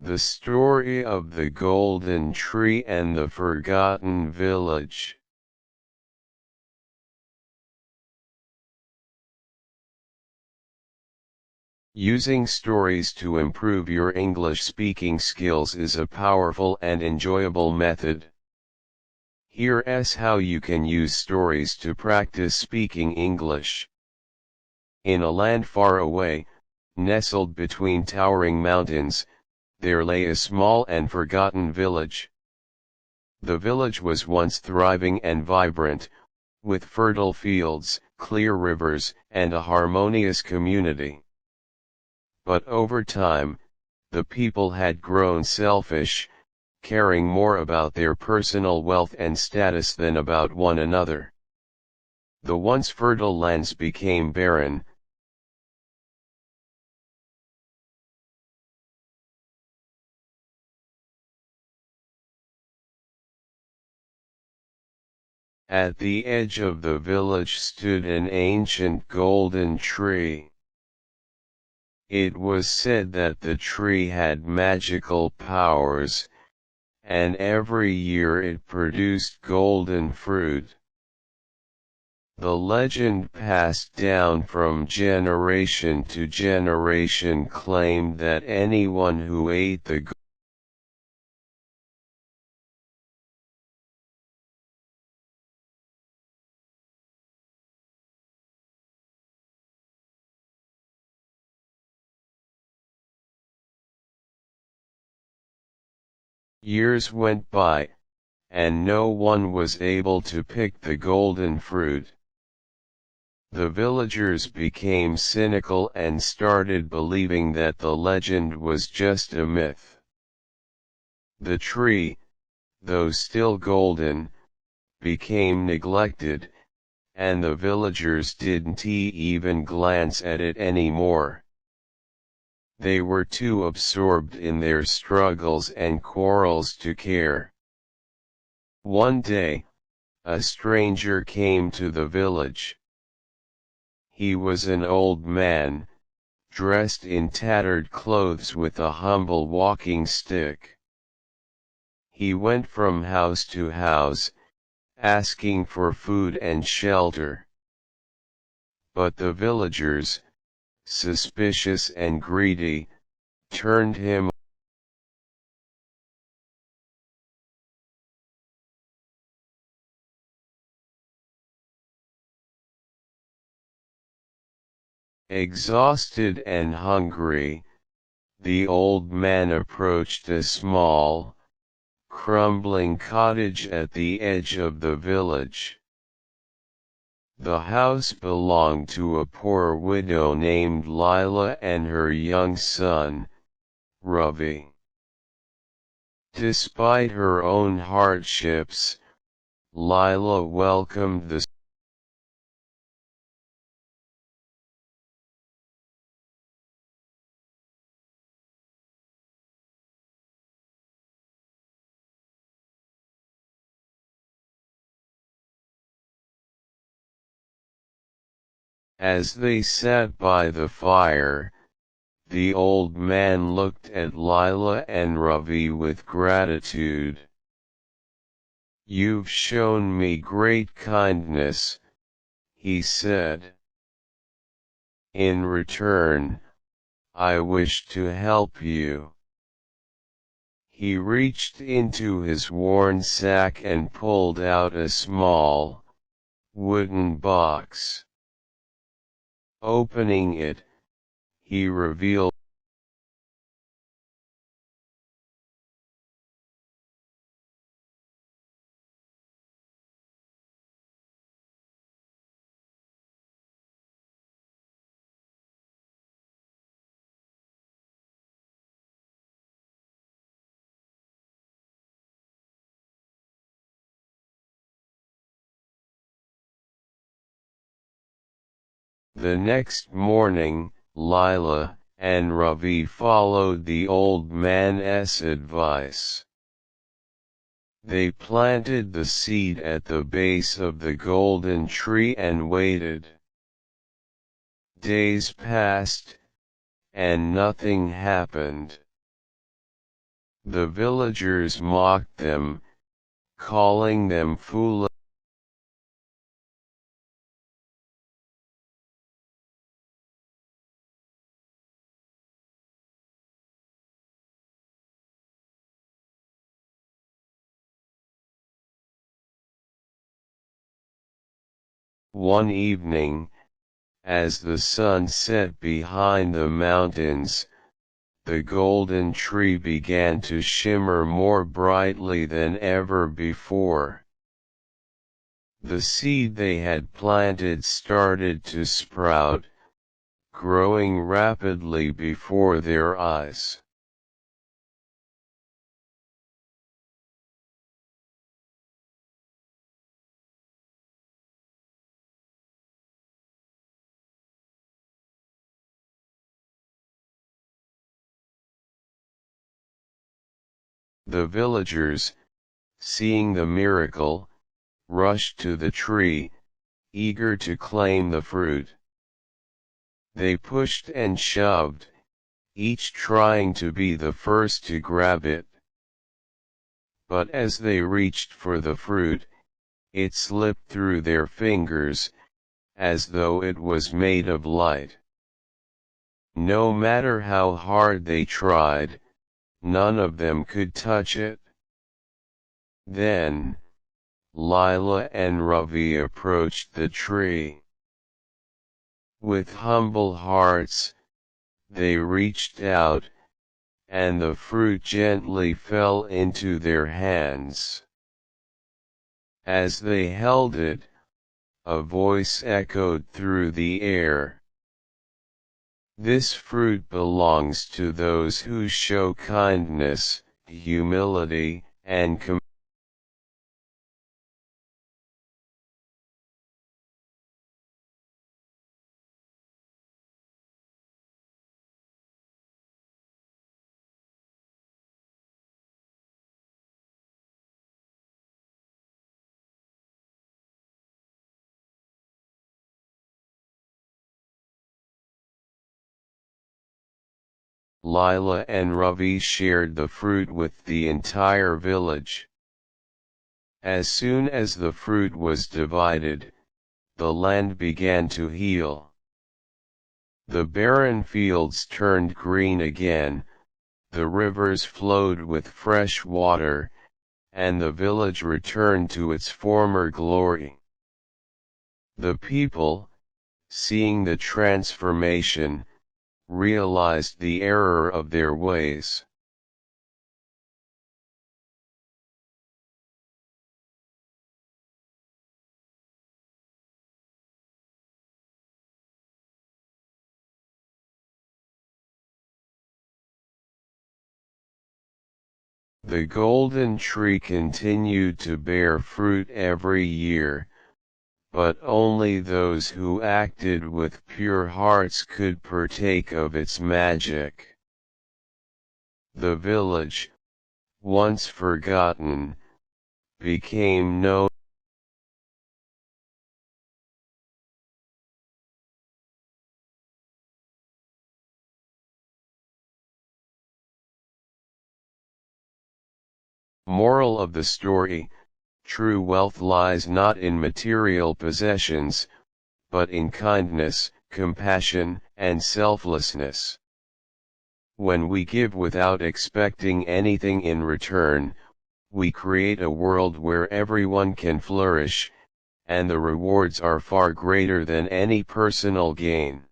The Story of the Golden Tree and the Forgotten Village. Using stories to improve your English speaking skills is a powerful and enjoyable method. Here's how you can use stories to practice speaking English. In a land far away, nestled between towering mountains, there lay a small and forgotten village. The village was once thriving and vibrant, with fertile fields, clear rivers, and a harmonious community. But over time, the people had grown selfish, caring more about their personal wealth and status than about one another. The once fertile lands became barren. At the edge of the village stood an ancient golden tree. It was said that the tree had magical powers, and every year it produced golden fruit. The legend passed down from generation to generation claimed that anyone who ate the Years went by, and no one was able to pick the golden fruit. The villagers became cynical and started believing that the legend was just a myth. The tree, though still golden, became neglected, and the villagers didn't even glance at it anymore. They were too absorbed in their struggles and quarrels to care. One day, a stranger came to the village. He was an old man, dressed in tattered clothes with a humble walking stick. He went from house to house, asking for food and shelter. But the villagers, suspicious and greedy, turned him Exhausted and hungry, the old man approached a small, crumbling cottage at the edge of the village. The house belonged to a poor widow named Lila and her young son, Ravi. Despite her own hardships, Lila welcomed the As they sat by the fire, the old man looked at Lila and Ravi with gratitude. "You've shown me great kindness," he said. "In return, I wish to help you." He reached into his worn sack and pulled out a small, wooden box. Opening it, he revealed The next morning, Lila and Ravi followed the old man's advice. They planted the seed at the base of the golden tree and waited. Days passed, and nothing happened. The villagers mocked them, calling them foolish. One evening, as the sun set behind the mountains, the golden tree began to shimmer more brightly than ever before. The seed they had planted started to sprout, growing rapidly before their eyes. The villagers, seeing the miracle, rushed to the tree, eager to claim the fruit. They pushed and shoved, each trying to be the first to grab it. But as they reached for the fruit, it slipped through their fingers, as though it was made of light. No matter how hard they tried, none of them could touch it. Then, Lila and Ravi approached the tree. With humble hearts, they reached out, and the fruit gently fell into their hands. As they held it, a voice echoed through the air. This fruit belongs to those who show kindness, humility, and compassion. Lila and Ravi shared the fruit with the entire village. As soon as the fruit was divided, the land began to heal. The barren fields turned green again, the rivers flowed with fresh water, and the village returned to its former glory. The people, seeing the transformation, realized the error of their ways. The golden tree continued to bear fruit every year, but only those who acted with pure hearts could partake of its magic. The village, once forgotten, became known. Moral of the story: true wealth lies not in material possessions, but in kindness, compassion, and selflessness. When we give without expecting anything in return, we create a world where everyone can flourish, and the rewards are far greater than any personal gain.